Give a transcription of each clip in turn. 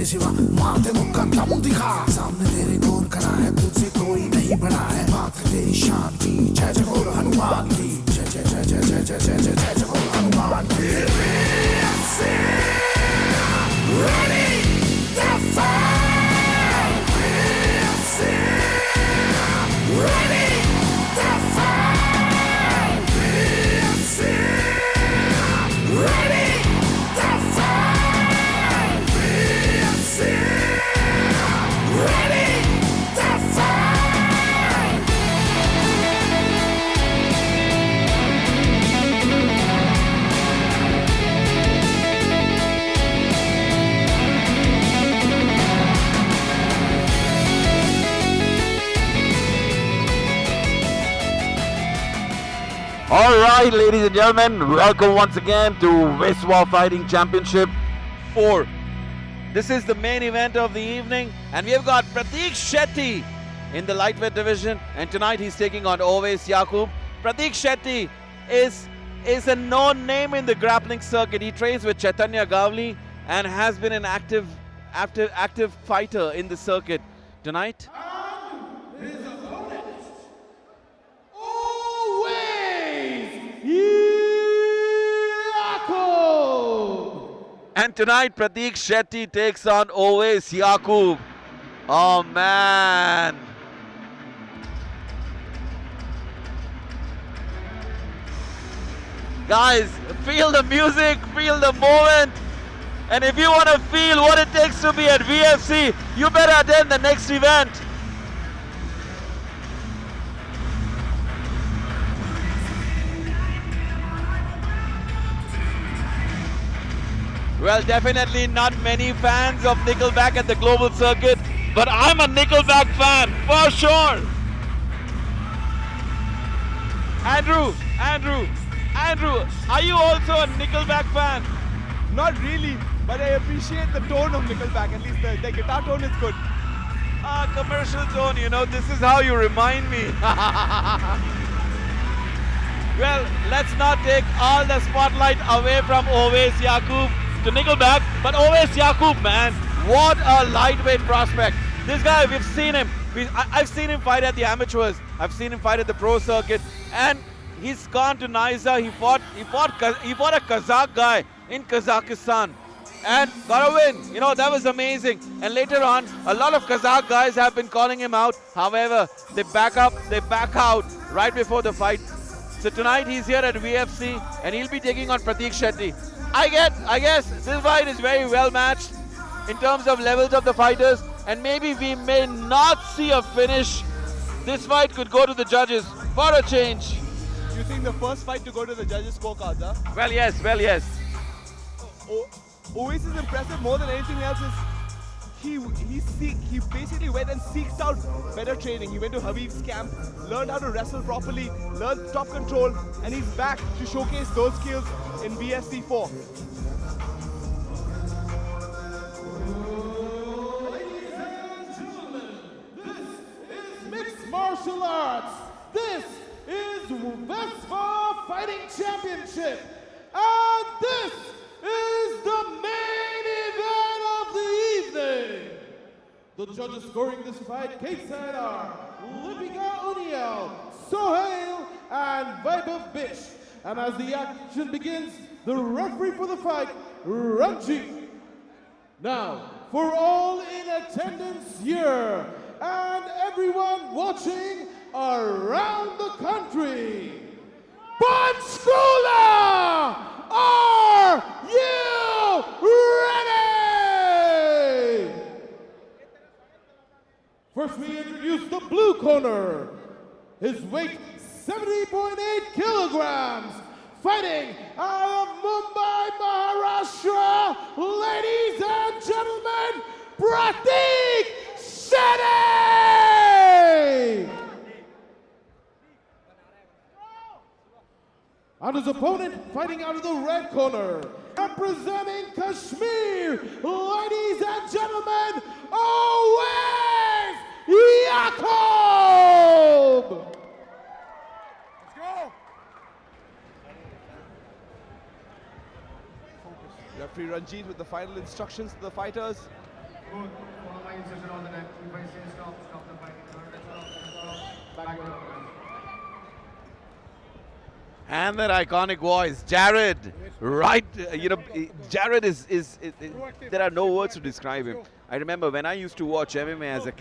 तेरे सिवा माथे मुक्का दम दिखा सामने तेरे कौन खड़ा है तुझसे कोई नहीं बड़ा है बात तेरी शान की जय जय बोल हनुमान की जय जय जय जय जय जय जय जय जय जय बोल हनुमान की ready to fight ready to fight ready to fight ready to fight. All right, ladies and gentlemen, welcome once again to Viswa Fighting Championship 4. This is the main event of the evening, and we have got Prateek Shetty in the lightweight division, and tonight he's taking on Owais Yaqub. Prateek Shetty is a known name in the grappling circuit. He trains with Chaitanya Gavli and has been an active fighter in the circuit. Tonight, His opponent, Owais Yaqub. and tonight Prateek Shetty takes on Owais Yaqub. Oh man. Guys, feel the music, feel the moment. And if you want to feel what it takes to be at VFC, you better attend the next event. Well, definitely not many fans of Nickelback at the global circuit, but I'm a Nickelback fan, for sure. Andrew, are you also a Nickelback fan? Not really, but I appreciate the tone of Nickelback. At least the guitar tone is good. Commercial tone, you know, this is how you remind me. Well, let's not take all the spotlight away from Owais Yaqub to Nickelback, but Owais Yaqub, man, what a lightweight prospect. This guy, we've seen him. I've seen him fight at the amateurs. I've seen him fight at the pro circuit, and he's gone to Nizza. He fought a Kazakh guy in Kazakhstan and got a win. You know, that was amazing. And later on, a lot of Kazakh guys have been calling him out. However, they back out right before the fight. So tonight he's here at VFC and he'll be taking on Prateek Shetty. I guess this fight is very well matched in terms of levels of the fighters, and maybe we may not see a finish. This fight could go to the judges for a change. You think the first fight to go to the judges' scorecards, huh? Well, yes. Owais is impressive more than anything else. He basically went and seeked out better training. He went to Habib's camp, learned how to wrestle properly, learned top control, and he's back to showcase those skills in VFC 4. Ladies and gentlemen, this is mixed martial arts. This is Vespa Fighting Championship. And this is the main event of the evening. The judges scoring this fight, Kate are Lipika Uniel, Sohail, and Vaibhav Bish. And as the action begins, the referee for the fight, Ranjit. Now, for all in attendance here and everyone watching around the country, Panchkula, are you ready? First we introduce the blue corner. His weight 70.8 kilograms. Fighting out of Mumbai, Maharashtra, ladies and gentlemen, Prateek Shetty! And his opponent fighting out of the red corner, representing Kashmir, ladies and gentlemen, Owais Yaqub! Referee Ranjit with the final instructions to the fighters. Good. Follow my instruction all the time. If I say stop, stop the fight. Back to the And that iconic voice, Jared. Right, Jared is there are no words to describe him. I remember when I used to watch MMA as a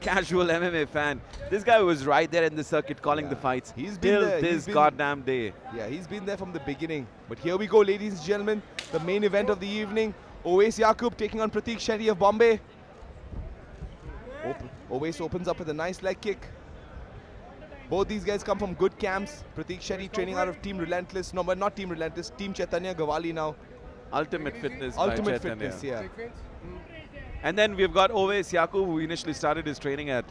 casual MMA fan, this guy was right there in the circuit calling the fights. He's been till there, this goddamn day. Yeah, he's been there from the beginning. But here we go, ladies and gentlemen. The main event of the evening. Owais Yaqub taking on Pratik Shetty of Bombay. Owais opens up with a nice leg kick. Both these guys come from good camps. Pratik Shetty training out of Team Relentless. No, but not Team Relentless. Team Chaitanya Gawali now. Ultimate Fitness. Ultimate by Chaitanya. Fitness, yeah. And then we've got Owais Yaqub, who initially started his training at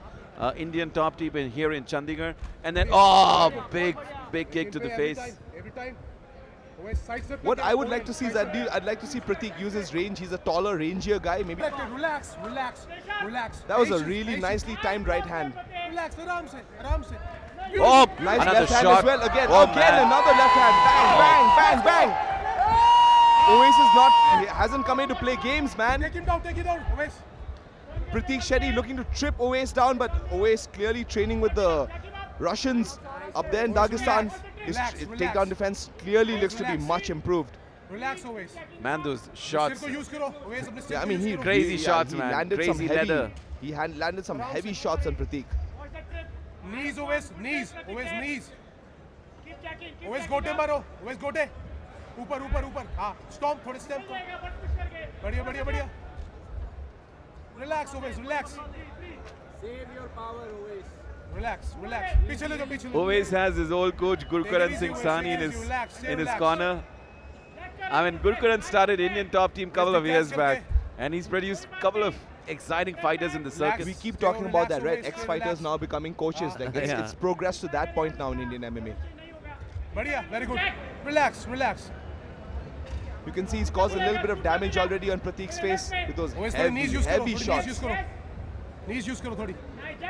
Indian Top Team here in Chandigarh. And then, big kick to the face. Every time. What I would like to see is I'd like to see Pratik use his range. He's a taller, rangier guy. Maybe Relax. that was a really nicely timed right hand. Relax, aram se. Oh, Nice another left hand shot. as well. Again, Oh, again man. another left hand. Bang, bang, bang, bang. Owais hasn't come in to play games, man. Take it down, Owais. Pratik Shetty looking to trip Owais down, but Owais clearly training with the Russians up there in Dagestan. His takedown defense clearly looks to be much improved. Relax, Owais. Man, those shots. Yeah, I mean, he Crazy shots, he man. landed Crazy some heavy. leather. He landed some heavy shots on Pratik. Knees, Owais, knees. Owais gote maro, Owais gote. ऊपर. हाँ, stomp, थोड़े stomp को. बढ़िया. Relax, Owais, relax. Save your power, Owais. Relax. पीछे ले जाओ. Owais has his old coach Gurkaran Singh Sani in his corner. I mean, Gurkaran started Indian Top Team couple of years back, and he's produced a couple of exciting fighters in the circuit. We keep talking about that, right? Ex-fighters now becoming coaches. Like Yeah. it's progressed to that point now in Indian MMA. बढ़िया, very good. Relax. You can see he's caused a little bit of damage already on Pratik's face with those Owais थोड़ी heavy, knees use करो, heavy थोड़ी shots. knees use करो थोड़ी. Nice.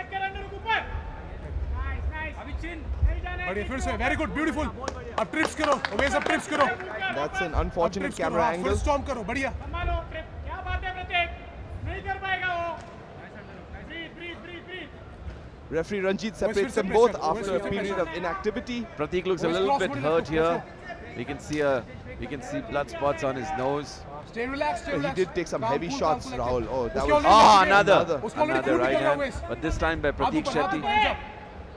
अभी chin. बढ़िया, फिर से, very good, beautiful. अब trips करो, Owais अब trips करो. That's an अब unfortunate trips camera करो, हाँ, angle. full stomp करो, बढ़िया. संभालो ट्रिप. क्या बात है प्रतीक? नहीं कर पाएगा वो. Breathe. Referee Ranjit Owais separates फिर से them both pressure, Owais after a फिर से period pressure. of inactivity. Pratik looks a Owais little cross bit body hurt देखो, here. We can see blood spots on his nose. Stay relaxed. But he did take some heavy shots, Rahul. Oh, that उसके was already Another उसको already खून right निकल रहा है, hand, Owais. but this time by हाथ Pratik ऊपर, हाथ Shetty. ऊपर,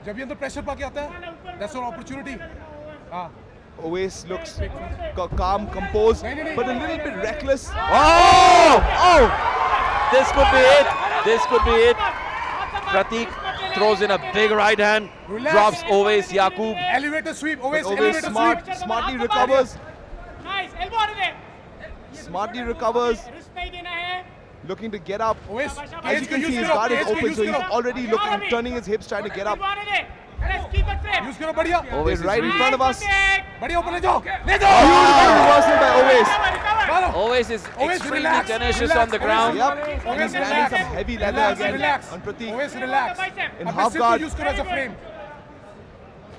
जब ये अंदर प्रेशर पाके आता है, that's our opportunity. हाँ. Owais looks calm, composed, but a little bit reckless. Oh! This could be it. Pratik throws in a big right hand, Relax. drops Owais Yaqub. Elevator sweep, Owais, Owais elevator sweep. smartly recovers. Nice. Elbow आने दे. Smartly recovers, Wrist नहीं देना है. looking to get up. Owais, As you cage can को see, use his करो, guard is cage को open, use so he's करो. already looking, turning his hips, trying to get up. Elbow आने दे. Let's keep it frame. Use करो, बढ़िया. Owais is Right in really- front of us. बढ़िया, ऊपर ले जाओ. ले Beautiful जाओ. reversal by Owais. मारो. Owais is Owais, extremely relax, tenacious relax, on the ground. Yep, Owais, he's landing relax. some heavy leather Relax, again relax. on Pratik. Owais, relax. In अपने half सिर को guard. use करो as a frame.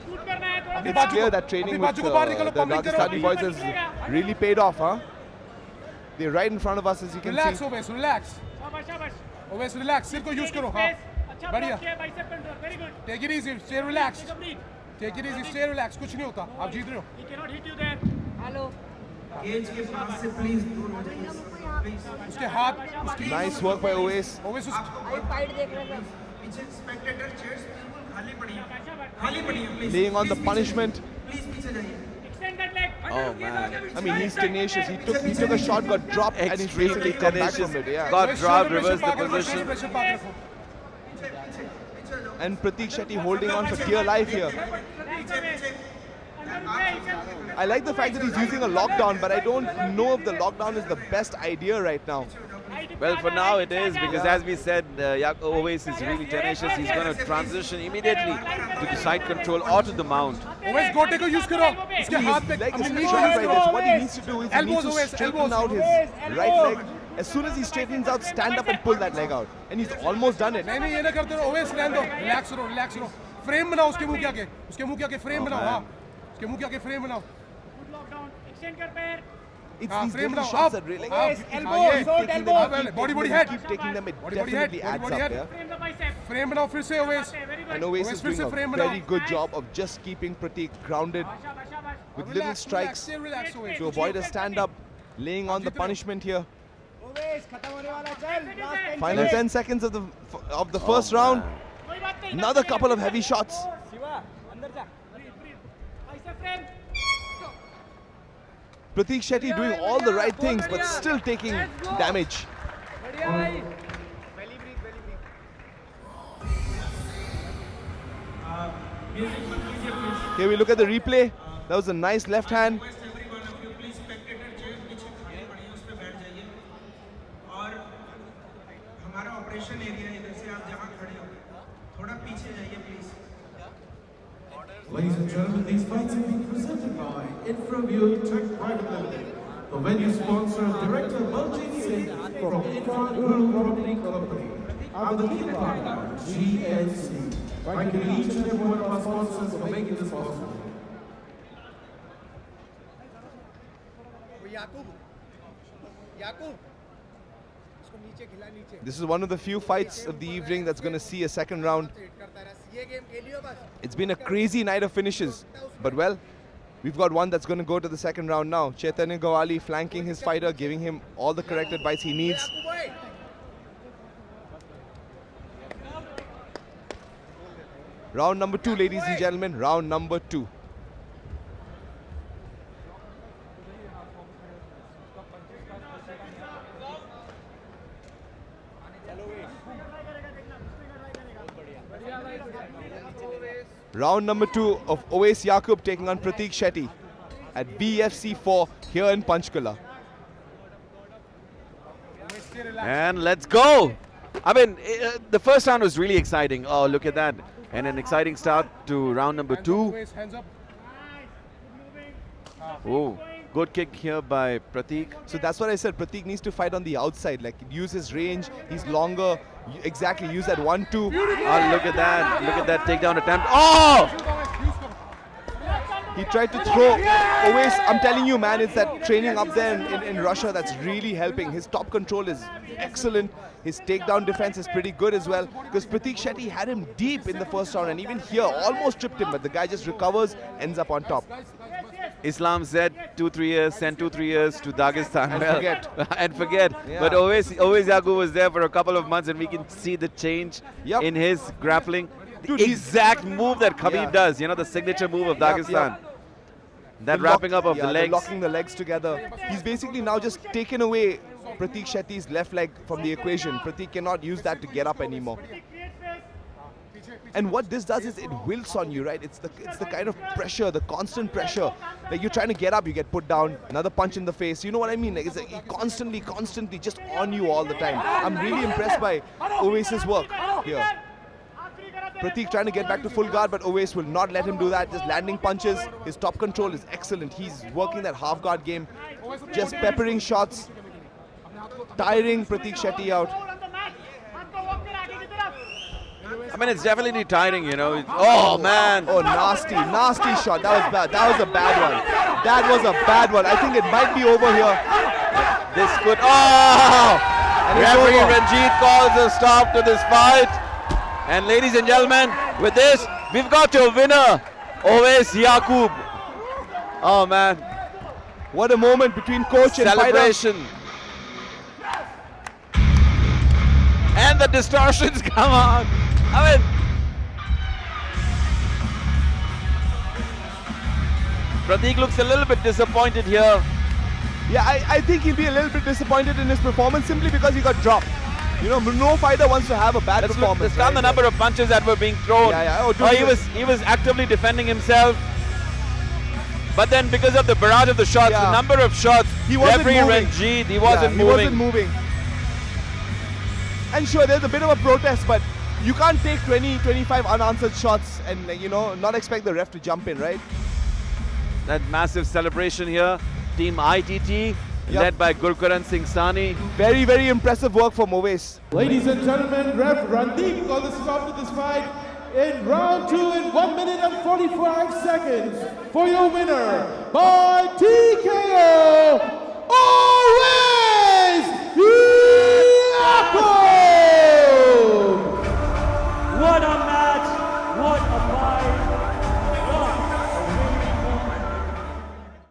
Shoot करना है थोड़ा. It's clear that training अपनी with बाजू को बाहर निकालो, the pumping करो. Dagestani boys has really paid off, huh? They're right in front of us, as you can Relax, see. Owais, relax. शाबाश. Owais, relax. सिर को use करो, हाँ. अच्छा बढ़िया. block किया, bicep control. Very good. Take it easy, stay relaxed. Take a breathe. Take it easy, stay relaxed. कुछ नहीं होता. आप जीत रहे हो. He cannot hit you there. Hello. उसके हाथ, उसकी Nice work by Owais. Owais उस फाइट देख रहे हैं. Laying on the punishment. Extend that leg. Oh man, I mean, he's tenacious. He took a shot, got dropped, and he's extremely basically come back tenacious. from it. Yeah. Got Owais dropped, shoulder reversed the pressure position. pressure पाकर रखो. And Pratik Shetty holding on for dear life here. I like the fact that he's using a lockdown, but I don't know if the lockdown is the best idea right now. Well, for now it is, because as we said, Owais is really tenacious. He's going to transition immediately to the side control or to the mount. Owais गोटे को use करो. उसके हाथ पे Like अपनी his knee को shot use right करो. there. What he needs to do is he needs to Elbows, straighten elbows. out his right leg. As soon as he straightens out, stand up and pull that leg out. And he's almost done it. नहीं नहीं ये ना करते रहो. Owais रहने दो. Relax रहो, relax रहो. Frame बनाओ उसके मुंह के आगे. उसके मुंह के आगे frame बनाओ. हाँ. उसके मुंह के आगे frame बनाओ. Good lockdown. Extend कर पैर. It's Ah, these frame little now, shots up, that really up. elbow, Yeah. short taking elbow. them, keep Body, taking body, them, head. keep taking them. It Body, body, head. definitely Body, adds body, up head. there. Frame the bicep. Frame बनाओ फिर से Owais Very good. And Oasis Oasis is फिर doing से a frame very बनाओ. good job of just keeping Pratik grounded Shabash, shabash. with little strikes relax Oवेस to avoid a stand-up, laying on the punishment here. Oवेस, खत्म होने वाला है, चल. Last 10 Final seconds. 10 seconds of the first round. कोई बात नहीं, Another couple of heavy shots. Shiva, अंदर जा. Breathe. Bicep frame. Pratik Shetty doing all the right things but still taking damage. बढ़िया भाई. Here we look at the replay. That was a nice left hand. और हमारा operation area इधर से आप जहाँ खड़े हो थोड़ा पीछे जाइए please. Ladies and gentlemen, these fights are being presented by InfraView Tech Private Limited, the venue sponsor of Director Baljeet Singh from InfraView Property Company, and the lead partner, GNC. Thank you to each and every one of our sponsors for making this possible. This is one of the few fights of the evening that's going to see a second round. It's been a crazy night of finishes, but well, we've got one that's going to go to the second round now. Chaitanya Gawali flanking his fighter, giving him all the correct advice he needs. Round number 2, ladies and gentlemen, round number 2. Round number 2 of Owais Yaqub taking on Pratik Shetty at BFC 4 here in Panchkula. And let's go. I mean, the first round was really exciting. Oh, look at that. And an exciting start to round number 2. Oवेस hands up Oh, good kick here by Pratik. So that's what I said, Pratik needs to fight on the outside, like use his range, he's longer, exactly, use that 1-2. Oh, look at that. Look at that takedown attempt. Oh! He tried to throw Owais. I'm telling you, man, it's that training up there in Russia that's really helping. His top control is excellent. His takedown defense is pretty good as well. Because Pratik Shetty had him deep in the first round, and even here almost tripped him, but the guy just recovers, ends up on top. Islam said 2-3 years, send 2-3 years to Dagestan. And Well, forget. and forget. Yeah. But Owais Yaqub was there for a couple of months, and we can see the change Yep. in his grappling. The Dude, he's- exact move that Khabib Yeah. does, you know, the signature move of Yep, Dagestan. yep. That The wrapping lock- up of yeah, the legs. locking the legs together. He's basically now just taken away Pratik Shetty's left leg from the equation. Pratik cannot use that to get up anymore. And what this does is it wilts on you, right? It's the kind of pressure, the constant pressure. Like you're trying to get up, you get put down, another punch in the face. You know what I mean? Like it's like constantly just on you all the time. I'm really impressed by Owais's work here. Pratik trying to get back to full guard, but Owais will not let him do that. Just landing punches. His top control is excellent. He's working that half guard game, just peppering shots, tiring Pratik Shetty out. I mean, it's definitely tiring, you know. Oh, man. Oh, nasty shot. That was bad. That was a bad one. That was a bad one. I think it might be over here. This could... Oh! And it's Referee over. Ranjit calls a stop to this fight. And ladies and gentlemen, with this, we've got your winner, Owais Yaqub. Oh, man. What a moment between coach and fighter. Celebration. And the distortions come on. I mean, Pratik looks a little bit disappointed here. Yeah, I think he'll be a little bit disappointed in his performance simply because he got dropped. You know, no fighter wants to have a bad performance. Let's count the number of punches that were being thrown. Yeah. Oh, dude, he was actively defending himself. But then because of the barrage of the shots, Yeah. the number of shots, He wasn't referee moving. Ranjit, he wasn't He moving. wasn't moving. And sure, there's a bit of a protest, but you can't take 20, 25 unanswered shots and, you know, not expect the ref to jump in, right? That massive celebration here. Team ITT, led by Gurkaran Singh Sani. Very, very impressive work from Owais. Ladies and gentlemen, Ref Randeep called a stop to this fight in round 2 in 1 minute and 45 seconds for your winner by TKO, Oh!